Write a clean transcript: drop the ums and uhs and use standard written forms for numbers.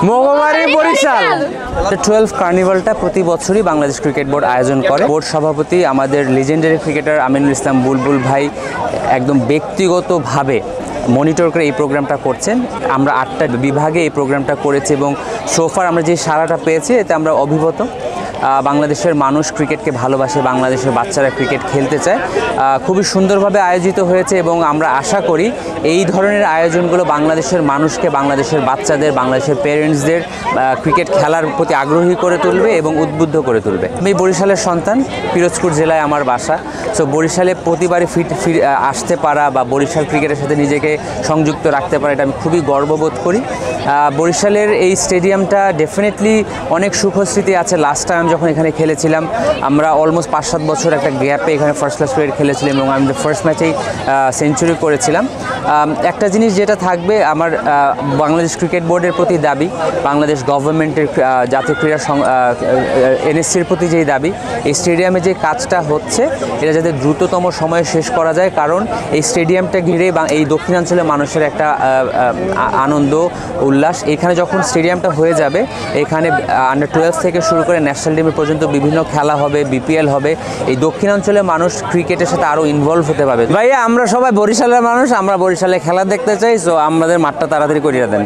মগবাড়ি বরিশাল। 12 কার্নিভালটা প্রতি বছরই Bangladesh cricket board আয়োজন করে। বোর্ড সভাপতি আমাদের লিজেন্ডারি ক্রিকেটার আমিনুল ইসলাম বুলবুল ভাই একদম ব্যক্তিগতভাবে মনিটর করে এই প্রোগ্রামটা করছেন। আমরা 8টা বিভাগে এই প্রোগ্রামটা করেছি এবং সোফার আমরা যে সাড়াটা পেয়েছি এতে আমরা অভিভূত। বাংলাদেশের মানুষ ক্রিকেটকে ভালোবাসে, বাংলাদেশের বাচ্চারা ক্রিকেট খেলতে চায়। খুবই সুন্দরভাবে আয়োজিত হয়েছে এবং আমরা আশা করি এই ধরনের আয়োজনগুলো বাংলাদেশের মানুষকে, বাংলাদেশের বাচ্চাদের, বাংলাদেশের প্যারেন্টসদের ক্রিকেট খেলার প্রতি আগ্রহী করে তুলবে এবং উদ্বুদ্ধ করে তুলবে। আমি বরিশালের সন্তান, পিরোজপুর জেলায় আমার বাসা। সো বরিশালে প্রতিবারই আসতে পারা বা বরিশাল ক্রিকেটের সাথে নিজেকে সংযুক্ত রাখতে পারা, এটা আমি খুবই গর্ববোধ করি। বরিশালের এই স্টেডিয়ামটা ডেফিনেটলি অনেক সুখস্মৃতি আছে। লাস্ট টাইম যখন এখানে খেলেছিলাম আমরা অলমোস্ট 5-7 বছর একটা গ্যাপে এখানে ফার্স্ট ক্লাস ক্রিকেট খেলেছিলাম এবং আমি ফার্স্ট ম্যাচেই সেঞ্চুরি করেছিলাম। একটা জিনিস যেটা থাকবে আমার বাংলাদেশ ক্রিকেট বোর্ডের প্রতি দাবি, বাংলাদেশ গভর্নমেন্টের জাতীয় ক্রীড়া এনএসসির প্রতি যেই দাবি, এই স্টেডিয়ামে যে কাজটা হচ্ছে এটা যাতে দ্রুততম সময়ে শেষ করা যায়। কারণ এই স্টেডিয়ামটা ঘিরে এই দক্ষিণাঞ্চলের মানুষের একটা আনন্দ উল্লাস। এখানে যখন স্টেডিয়ামটা হয়ে যাবে এখানে আন্ডার-12 থেকে শুরু করে ন্যাশনাল টিম পর্যন্ত বিভিন্ন খেলা হবে, বিপিএল হবে। এই দক্ষিণাঞ্চলের মানুষ ক্রিকেটের সাথে আরও ইনভলভ হতে পারবে। ভাইয়া আমরা সবাই বরিশালের মানুষ, আমরা বরিশালে খেলা দেখতে চাই। সো আমাদের মাঠটা তাড়াতাড়ি করিয়ে দেন।